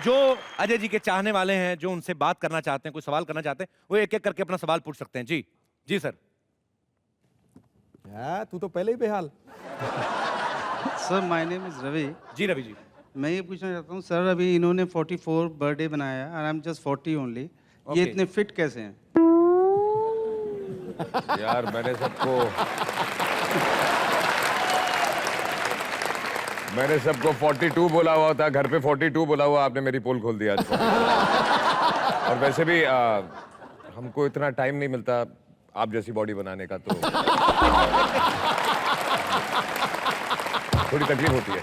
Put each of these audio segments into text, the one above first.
जो अजय जी के चाहने वाले हैं, जो उनसे बात करना चाहते हैं, कोई सवाल करना चाहते हैं, वो एक एक करके अपना सवाल पूछ सकते हैं। जी जी सर। तू तो पहले ही बेहाल। Sir my name is Ravi. जी रवि जी। मैं ये पूछना चाहता हूँ सर, अभी इन्होंने 44 बर्थडे बनाया और आई एम जस्ट 40 ओनली। ये Okay. इतने फिट कैसे हैं? यार मैंने सबको 42 बोला हुआ था, घर पे 42 बोला हुआ, आपने मेरी पोल खोल दिया आज। और वैसे भी हमको इतना टाइम नहीं मिलता आप जैसी बॉडी बनाने का, तो थोड़ी तकलीफ होती है।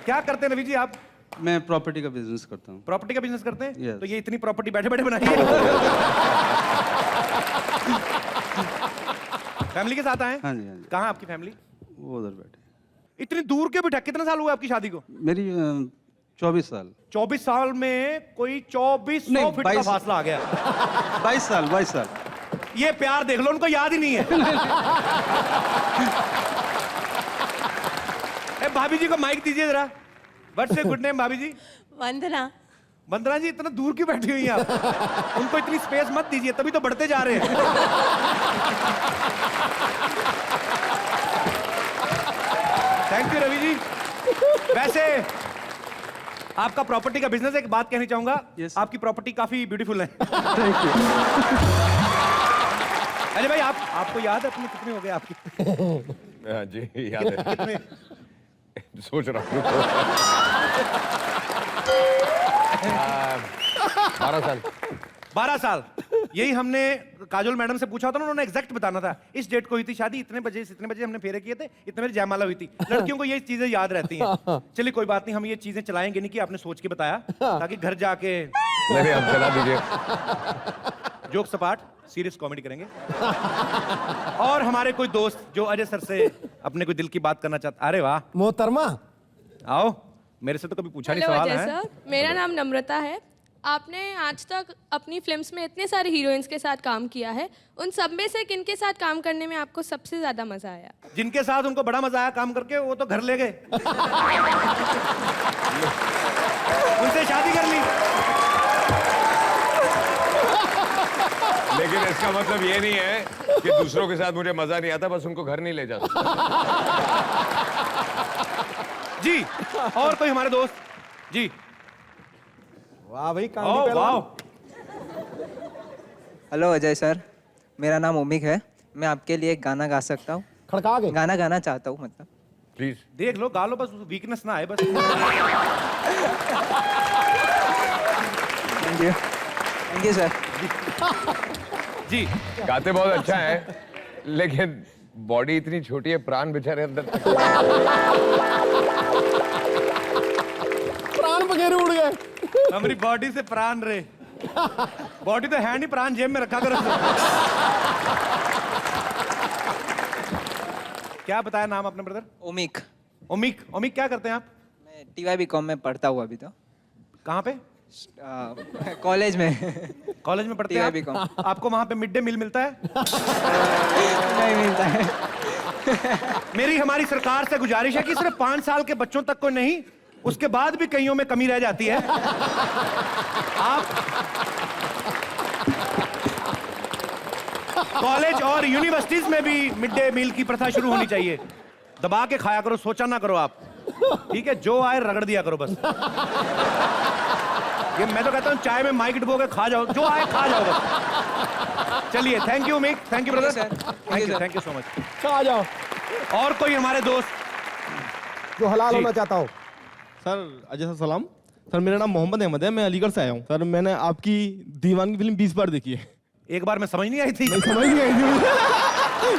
क्या करते हैं रवि जी आप? मैं प्रॉपर्टी का बिजनेस करता हूँ। प्रॉपर्टी का बिजनेस करते हैं? Yes. तो ये इतनी प्रॉपर्टी बैठे बैठे बनाई है। फैमिली के साथ आए? हाँ जी, हाँ जी। कहाँ आपकी फैमिली? वो उधर बैठे। इतनी दूर के बिठा, कितने साल हुए आपकी शादी को? मेरी 24 साल। 24 साल में कोई 2400 नहीं, फीट का 22 फासला आ गया। 22 साल 22 साल। ये प्यार देख लो, उनको याद ही नहीं है। ए, भाभी जी को माइक दीजिए जरा। व्हाट्स योर गुड नेम भाभी जी? वंदना। वंदना जी, इतना दूर क्यों बैठी हुई हैं आप? उनको इतनी स्पेस मत दीजिए, तभी तो बढ़ते जा रहे हैं। Thank you Ravi ji. वैसे आपका प्रॉपर्टी का बिजनेस है, एक बात कहनी चाहूंगा। Yes. आपकी प्रॉपर्टी काफी ब्यूटीफुल है। Thank you. अरे भाई, आपको याद है अपने कितने हो गए आपकी? हाँ जी, याद है। कितने? सोच रहा हूँ। 12 साल। 12 साल। यही हमने काजोल मैडम से पूछा था ना, उन्होंने एग्जैक्ट बताना था। इस डेट को हुई थी शादी, इतने बजे से इतने बजे हमने फेरे किए थे, इतने बजे जयमाला हुई थी। लड़कियों को ये चीजें याद रहती हैं। चलिए कोई बात नहीं, हम ये चीजें चलाएंगे नहीं कि आपने सोच के बताया, ताकि घर जाके नहीं, अब चला दीजिए। जोक सपाट सीरियस कॉमेडी करेंगे। और हमारे कोई दोस्त जो अजय सर से अपने कोई दिल की बात करना चाहता। अरे वाह मोहतरमा, आओ, मेरे से तो कभी पूछा नहीं हेलो सवाल अजय है। सर, मेरा नाम नम्रता है। आपने आज तक अपनी फिल्म्स में इतने सारे हीरोइंस के साथ काम किया है, उन सब में से किन के साथ काम करने में आपको सबसे ज्यादा मजा आया? जिनके साथ उनको बड़ा मजा आया काम करके, वो तो घर ले गए। उनसे शादी कर ली। लेकिन इसका मतलब ये नहीं है कि दूसरों के साथ मुझे मजा नहीं आता, बस उनको घर नहीं ले जा सकता। जी, और कोई हमारे दोस्त? जी। वाह भाई, ओ कांडी वाह। हेलो अजय सर, मेरा नाम ओमिक है। मैं आपके लिए एक गाना गा सकता हूँ? खड़का गए। गाना गाना चाहता हूँ मतलब। प्लीज। देख लो, गा लो, बस वीकनेस ना आए बस। Thank you sir. जी। गाते बहुत अच्छा है, लेकिन बॉडी इतनी छोटी है, प्राण बेचारे अंदर तक। प्राण वगैरह उड़ गए। हमारी बॉडी से प्राण रे। बॉडी तो है नहीं, प्राण जेब में रखा करो। क्या बताया नाम अपने ब्रदर? ओमिक। ओमिक। ओमिक, क्या करते हैं आप? मैं TYB.com में पढ़ता हूँ अभी तो। कहाँ पे? कॉलेज में। कॉलेज में पढ़ते हैं TYB.com। आप? आपको वहाँ पे मिड डे मील मिलता है? नहीं मिलता है। मेरी हमारी सरकार से गुजारिश है कि सिर्फ 5 साल के बच्चों तक को नहीं, उसके बाद भी कईयों में कमी रह जाती है। आप कॉलेज और यूनिवर्सिटीज में भी मिड डे मील की प्रथा शुरू होनी चाहिए। दबा के खाया करो, सोचा ना करो आप, ठीक है? जो आए रगड़ दिया करो बस। ये मैं तो कहता हूँ चाय में माइक डुबो के खा जाओ, जो आए खा जाओ बस। चलिए, thank you mic, thank you brother, thank you so much. आ जाओ। और कोई हमारे दोस्त जो हलाल जी। होना चाहता हो। सर अजय सर सलाम। सर मेरा नाम मोहम्मद अहमद है, मैं अलीगढ़ से आया हूँ। सर मैंने आपकी दीवान की फिल्म 20 बार देखी है। एक बार में समझ नहीं आई थी। नहीं समझ नहीं आई थी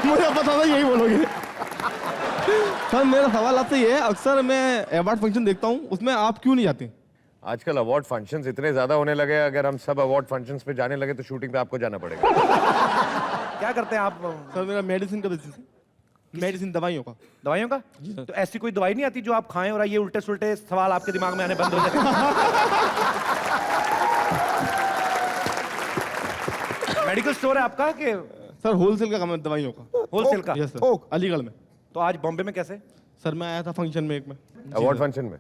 मुझे पता था यही बोलोगे। सर मेरा सवाल आपसे ये है, अक्सर मैं अवार्ड फंक्शन देखता हूँ, उसमें आप क्यों नहीं जाते? आजकल अवार्ड फंक्शंस इतने ज्यादा होने लगे, अगर हम सब अवार्ड फंक्शंस पे जाने लगे तो शूटिंग पे आपको जाना पड़ेगा। क्या करते हैं आप? सर मेरा मेडिसिन का बिजनेस है, मेडिसिन दवाइयों का। दवाइयों का? तो ऐसी कोई दवाई नहीं आती जो आप खाएं और ये उल्टे सुल्टे सवाल आपके दिमाग में आने बंद हो जाए? मेडिकल स्टोर है आपका कि? सर होलसेल का काम है दवाइयों का। होलसेल का? यस सर, अलीगढ़ में। तो आज बॉम्बे में कैसे? सर मैं आया था फंक्शन में एक में। अवार्ड फंक्शन में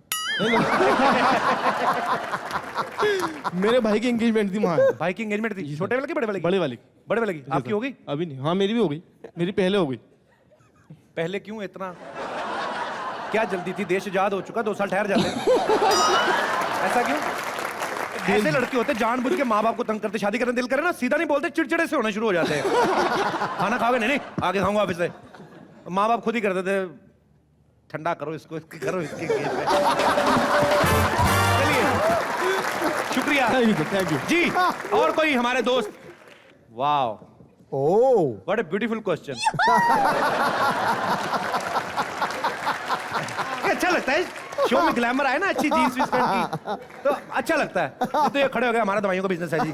मेरे भाई की एंगेजमेंट थी वहाँ। भाई की एंगेजमेंट थी, छोटे वाले की बड़े वाले की? बड़े वाली। बड़े वाले की आपकी हो गई? अभी नहीं, हाँ मेरी भी हो गई, मेरी पहले हो गई। पहले क्यों इतना, क्या जल्दी थी? देश आजाद हो चुका, 2 साल ठहर जाते। ऐसा क्यों? ऐसे लड़के होते जानबूझ के माँ बाप को तंग करते, शादी करने दिल करे ना सीधा नहीं बोलते, चिड़चिड़े से होने शुरू हो जाते हैं। खाना खाओगे? नहीं आगे खाऊंगा ऑफिस से। माँ बाप खुद ही कर देते, ठंडा करो इसको, इसकी करो इसकी। चलिए शुक्रिया। थैंक यू जी और कोई हमारे दोस्त? Wow oh what a beautiful question. अच्छा लगता है शो में ग्लैमर आए ना, अच्छी जीन्स वीन्स पहन की तो अच्छा लगता है। तो ये खड़े हो गए, हमारा दवाइयों का बिजनेस है जी।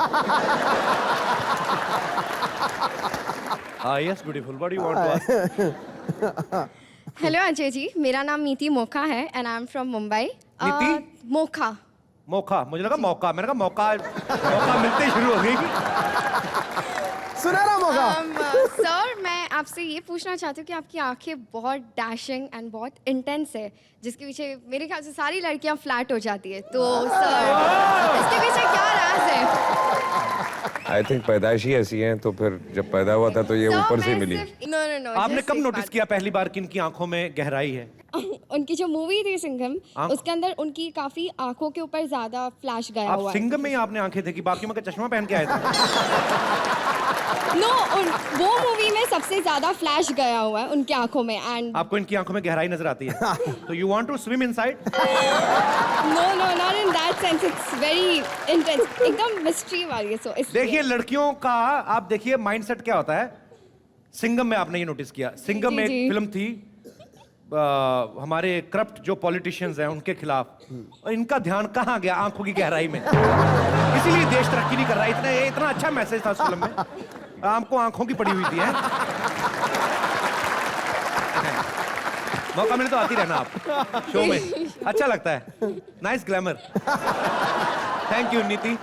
हाँ yes beautiful, what do you want to ask? Hello Ajay ji, मेरा नाम नीति मोखा है and I am from Mumbai. Niti? Mokha. मौका, मुझे लगा मौका, मैंने कहा मौका मिलते ही शुरू हो गई। सुनहरा मौका। सर मैं आपसे ये पूछना चाहती हूँ कि आपकी आंखें बहुत डैशिंग एंड बहुत इंटेंस है, जिसके पीछे मेरे ख्याल से सारी लड़कियां फ्लैट हो जाती है, तो सर इसके पीछे क्या राज है? आई थिंक पैदाइशी ऐसी हैं, तो फिर जब पैदा हुआ था तो ये Sir, ऊपर से मैं मिली। सिर्फ- No, no, no, आपने just कब एक नोटिस बात। किया पहली बार कि इनकी आंखों में गहराई है? उनकी जो मूवी थी सिंघम, आँख- उसके अंदर उनकी काफी आंखों के ऊपर ज्यादा फ्लैश गया आप हुआ है। सिंघम में ही आपने आंखें देखी, बाकियों में क्या चश्मा पहन के आए थे? नो, वो मूवी में सबसे ज्यादा फ्लैश गया हुआ है उनकी आंखों में एंड आपको इनकी आंखों में गहराई नजर आती है, तो you want to swim inside? No not in that sense, it's very intense, एकदम मिस्ट्री वाली है, सो देखिए लड़कियों का आप देखिए माइंडसेट क्या होता है। सिंघम में आपने ये नोटिस किया, सिंघम में एक जी। फिल्म थी हमारे करप्ट जो पॉलिटिशियंस हैं उनके खिलाफ, और इनका ध्यान कहाँ गया? आंखों की गहराई में। इसीलिए देश तरक्की नहीं कर रहा। इतना अच्छा मैसेज था उस फिल्म में, आपको आंखों की पड़ी हुई थी। मौका मिले तो आती रहना आप शो में, अच्छा लगता है। Nice glamour. थैंक यू नीति।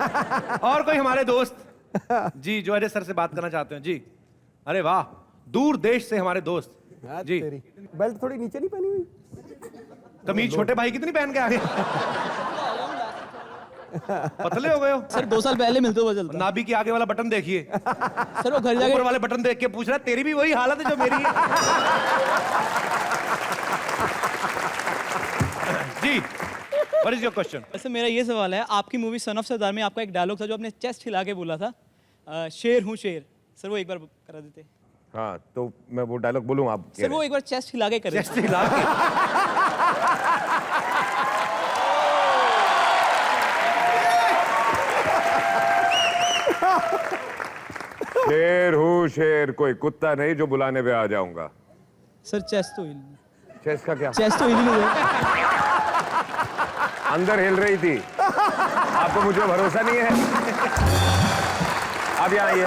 और कोई हमारे दोस्त जी जो अजय सर से बात करना चाहते हैं? जी अरे वाह, दूर देश से हमारे दोस्त जी। तेरी बेल्ट थोड़ी नीचे नहीं पहनी हुई? कमीज छोटे भाई कितनी पहन के आ गए? पतले हो गए हो सर 2 साल पहले मिलते हुए चलता। नाभि के आगे वाला बटन देखिए, सर वो घर जाके ऊपर वाले बटन देख के पूछ रहा है तेरी भी वही हालत है जो मेरी है। जी व्हाट इज योर क्वेश्चन? वैसे मेरा ये सवाल है, आपकी मूवी सन ऑफ सरदार में आपका एक डायलॉग था जो आपने चेस्ट हिला के बोला था, शेर हूँ शेर। सर वो एक बार करा देते। हाँ तो मैं वो डायलॉग बोलूँ आप? सर वो एक बार चेस्ट हिला के करें। चेस्ट हिला के। शेर हूँ शेर, कोई कुत्ता नहीं जो बुलाने पे आ जाऊंगा। सर चेस्ट तो हिल, चेस्ट का क्या? चेस्ट तो हिल ही नहीं रहा। अंदर हिल रही थी, आपको मुझे भरोसा नहीं है? अब यहाँ आइए।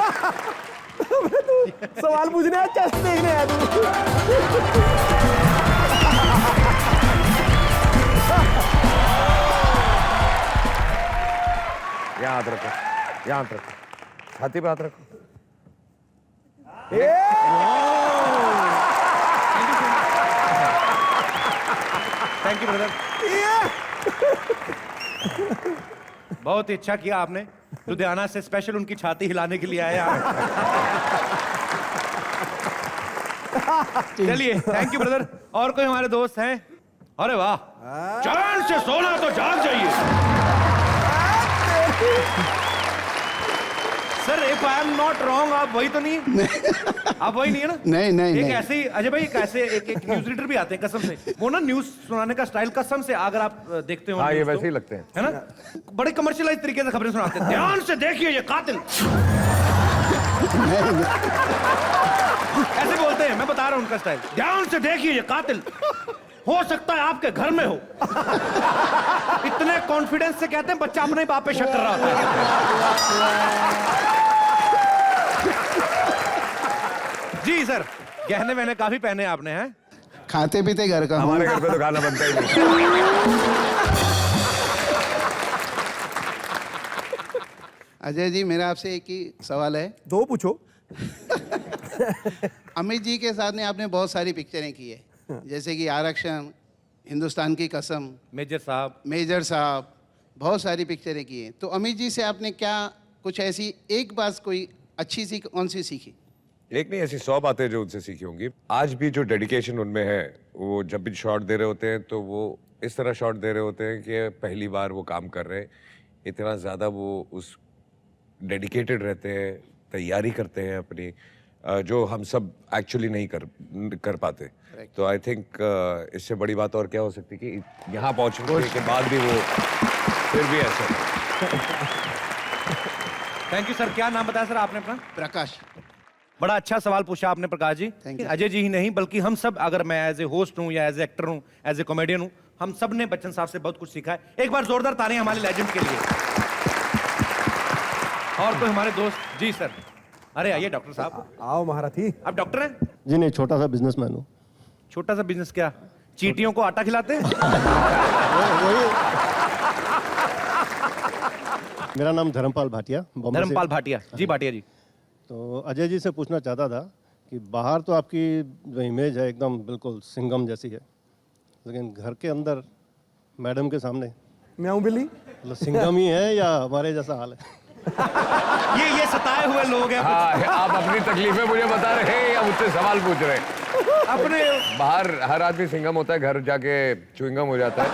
सवाल पूछने आया, चेस्ट देखने आया तू। यहाँ हाथ रखो, यहाँ हाथ रखो, छाती पे हाथ रखो। Thank you brother. बहुत ही अच्छा किया आपने, लुधियाना से स्पेशल उनकी छाती हिलाने के लिए आए आप। चलिए थैंक यू ब्रदर। और कोई हमारे दोस्त हैं? अरे वाह, चैन से सोना तो जाग जाइए। Sir if I am not wrong, आप वही तो नहीं? आप वही नहीं है ना? नहीं एक ऐसे ही अजय भाई, एक ऐसे एक न्यूज रीडर भी आते हैं कसम से, वो ना न्यूज सुनाने का स्टाइल कसम से अगर आप देखते हो हाँ ये news वैसे तो, ही लगते हैं। है ना? बड़े कमर्शियलाइज तरीके से खबरें सुनाते हैं। ध्यान से देखिए ये कातिल, ऐसे बोलते हैं। मैं बता रहा हूं उनका स्टाइल। ध्यान से देखिए ये कातिल हो सकता है आपके घर में हो। इतने कॉन्फिडेंस से कहते हैं, बच्चा अपने ही बाप पे शक कर रहा होता है। जी सर, गहने वहने काफी पहने आपने हैं? खाते पीते घर का हूँ। हमारे घर पे तो खाना बनता ही नहीं। अजय जी मेरा आपसे एक ही सवाल है। 2 पूछो। अमित जी के साथ ने आपने बहुत सारी पिक्चरें की है, जैसे कि आरक्षण, हिंदुस्तान की कसम, मेजर साहब, मेजर साहब, बहुत सारी पिक्चरें की हैं। तो अमित जी से आपने क्या कुछ ऐसी एक बात कोई अच्छी सी कौन सी सीखी? एक नहीं, ऐसी 100 बातें जो उनसे सीखी होंगी। आज भी जो डेडिकेशन उनमें है, वो जब भी शॉट दे रहे होते हैं तो वो इस तरह शॉट दे रहे होते हैं कि पहली बार वो काम कर रहे हैं। इतना ज़्यादा वो उस डेडिकेटेड रहते हैं, तैयारी करते हैं अपनी, जो हम सब एक्चुअली नहीं कर पाते। तो आई थिंक इससे बड़ी बात और क्या हो सकती कि यहाँ पहुँचने के बाद भी वो फिर भी ऐसा। Thank you sir. क्या नाम बताया सर आपने अपना? प्रकाश। बड़ा अच्छा सवाल पूछा आपने प्रकाश जी। Thank you. अजय जी ही नहीं बल्कि हम सब, अगर मैं एज ए होस्ट हूँ या एज ए एक्टर हूँ, एज ए कॉमेडियन हूँ, हम सब ने बच्चन साहब से बहुत कुछ सीखा है। एक बार जोरदार तालियां हमारे लेजेंड के लिए। और कोई हमारे दोस्त जी सर। अरे आइए डॉक्टर साहब। आओ महारथी। आप डॉक्टर हैं? जी नहीं, छोटा सा बिजनेसमैन हूँ। छोटा सा बिजनेस क्या? चींटियों को आटा खिलाते हैं? मेरा नाम धर्मपाल भाटिया, बॉम्बे से। धर्मपाल भाटिया जी। भाटिया जी, तो अजय जी से पूछना चाहता था कि बाहर तो आपकी जो इमेज है एकदम बिल्कुल सिंघम जैसी है, लेकिन घर के अंदर मैडम के सामने म्याऊं बिल्ली। मतलब सिंघम ही है या हमारे जैसा हाल है? ये सताए हुए लोग हैं। हाँ, आप अपनी तकलीफें मुझे बता रहे हैं या मुझसे सवाल पूछ रहे हैं? अपने बाहर हर आदमी सिंघम होता है, घर जाके च्युइंगम हो जाता है।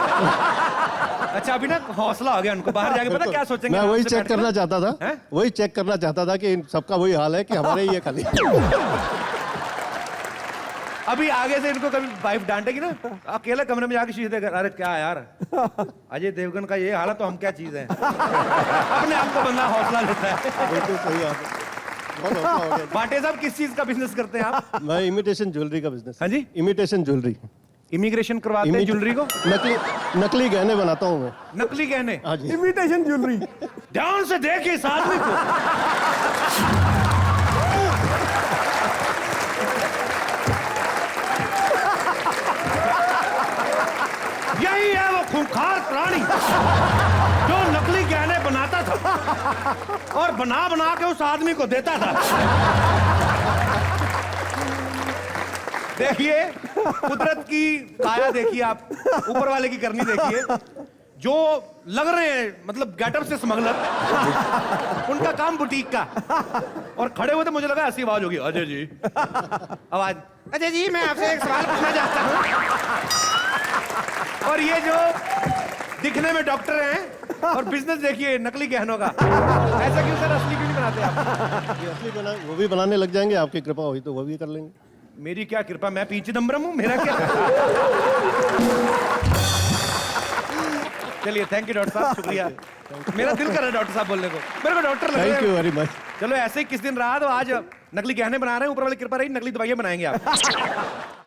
अच्छा, अभी ना हौसला हो गया उनको, बाहर जाके पता क्या सोचेंगे? मैं वही आपसे चेक बैठ के करना ना? चाहता था, हैं? वही चेक करना चाहता था कि इन सबका वही हाल है कि हमारे ही है खाली। अभी आगे से इनको कभी वाइफ डांटेगी ना, अकेले कमरे में जाके शीशे देकर, अरे क्या यार, अजय देवगन का ये हाल है तो हम क्या चीज है? अपने आप को बंदा हौसला लेता है। बिल्कुल सही बात है। बहुत हौसला हो गया। भाटे साहब, किस चीज का बिजनेस करते हैं आप? मैं इमिटेशन ज्वेलरी का बिजनेस। हाँ जी? Imitation jewellery. इमिग्रेशन करवाते हैं ज्वेलरी को? नकली गहने बनाता हूँ मैं। नकली गहने? हाँ जी। Imitation jewellery. ध्यान से देखिए इस आदमी को। यही है वो खूंखार प्राणी जो नकली गहने बनाता था और बना बना के उस आदमी को देता था। देखिए कुदरत की काया, देखिए आप ऊपर वाले की करनी देखिए। जो लग रहे हैं मतलब गेटअप से स्मगलर, उनका काम बुटीक का, और खड़े हुए थे, मुझे लगा ऐसी आवाज होगी, अजय जी। आवाज, अजय जी मैं आपसे एक सवाल पूछना चाहता हूँ। और ये जो दिखने में डॉक्टर हैं और बिजनेस देखिए नकली गहनों का। ऐसा क्यों सर? असली क्यों नहीं बनाते आप? ये असली वो भी बनाने लग जाएंगे, आपकी कृपा हुई तो वो भी कर लेंगे। मेरी क्या कृपा, मैं पीछे नंबरम हूँ, मेरा क्या? चलिए, थैंक यू डॉक्टर साहब, शुक्रिया। मेरा दिल कर रहा है डॉक्टर साहब बोलने को, मेरे को डॉक्टर लग रहे हैं। Thank you very much. चलो ऐसे ही किस दिन रहा तो आज नकली गहने बना रहे हैं, ऊपर वाली कृपा रही, नकली दवाइयां बनाएंगे आप।